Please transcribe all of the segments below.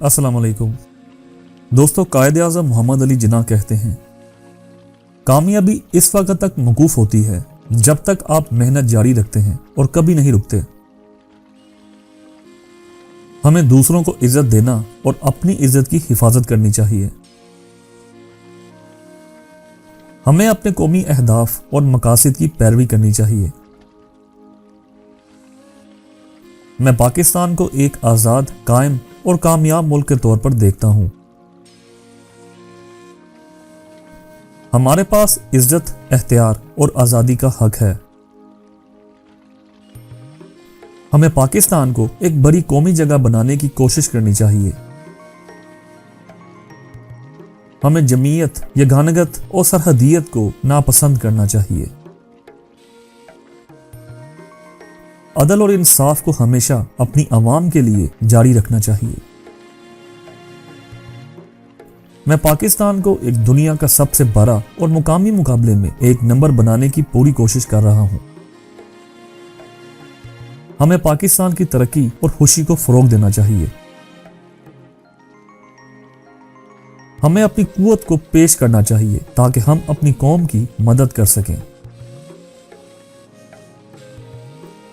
अस्सलाम वालेकुम दोस्तों, कायद-ए-आज़म मोहम्मद अली जिन्ना कहते हैं, कामयाबी इस वक्त तक मौकूफ होती है जब तक आप मेहनत जारी रखते हैं और कभी नहीं रुकते। हमें दूसरों को इज्जत देना और अपनी इज्जत की हिफाजत करनी चाहिए। हमें अपने कौमी अहदाफ और मकासद की पैरवी करनी चाहिए। मैं पाकिस्तान को एक आज़ाद, कायम और कामयाब मुल्क के तौर पर देखता हूं। हमारे पास इज्जत, एख्तियार और आज़ादी का हक है। हमें पाकिस्तान को एक बड़ी कौमी जगह बनाने की कोशिश करनी चाहिए। हमें जमीयत, यगानगत और सरहदियत को नापसंद करना चाहिए। अदल और इंसाफ को हमेशा अपनी आवाम के लिए जारी रखना चाहिए। मैं पाकिस्तान को एक दुनिया का सबसे बड़ा और मुकामी मुकाबले में एक नंबर बनाने की पूरी कोशिश कर रहा हूं। हमें पाकिस्तान की तरक्की और खुशी को फरोग देना चाहिए। हमें अपनी कुव्वत को पेश करना चाहिए ताकि हम अपनी कौम की मदद कर सकें।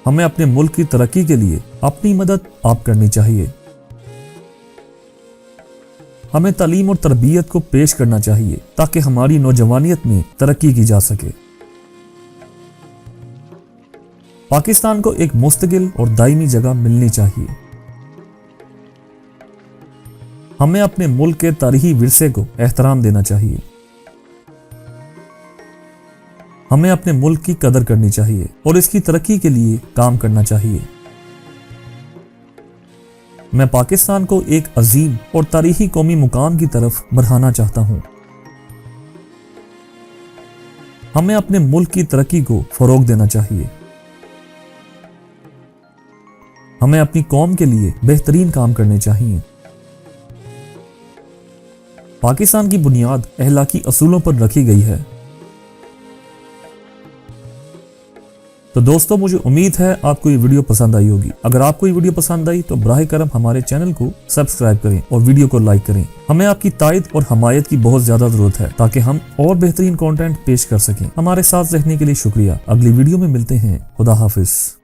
हमें अपने मुल्क की तरक्की के लिए अपनी मदद आप करनी चाहिए। हमें तालीम और तरबियत को पेश करना चाहिए ताकि हमारी नौजवानियत में तरक्की की जा सके। पाकिस्तान को एक मुस्तकिल और दायमी जगह मिलनी चाहिए। हमें अपने मुल्क के तारीखी विरसे को एहतराम देना चाहिए। हमें अपने मुल्क की कदर करनी चाहिए और इसकी तरक्की के लिए काम करना चाहिए। मैं पाकिस्तान को एक अजीम और तारीखी कौमी मुकाम की तरफ बढ़ाना चाहता हूं। हमें अपने मुल्क की तरक्की को फरोग देना चाहिए। हमें अपनी कौम के लिए बेहतरीन काम करने चाहिए। पाकिस्तान की बुनियाद अखलाकी असूलों पर रखी गई है। तो दोस्तों, मुझे उम्मीद है आपको ये वीडियो पसंद आई होगी। अगर आपको ये वीडियो पसंद आई तो बराह करम हमारे चैनल को सब्सक्राइब करें और वीडियो को लाइक करें। हमें आपकी तायद और हमायत की बहुत ज्यादा जरूरत है ताकि हम और बेहतरीन कंटेंट पेश कर सकें। हमारे साथ रहने के लिए शुक्रिया। अगली वीडियो में मिलते हैं। खुदा हाफिज।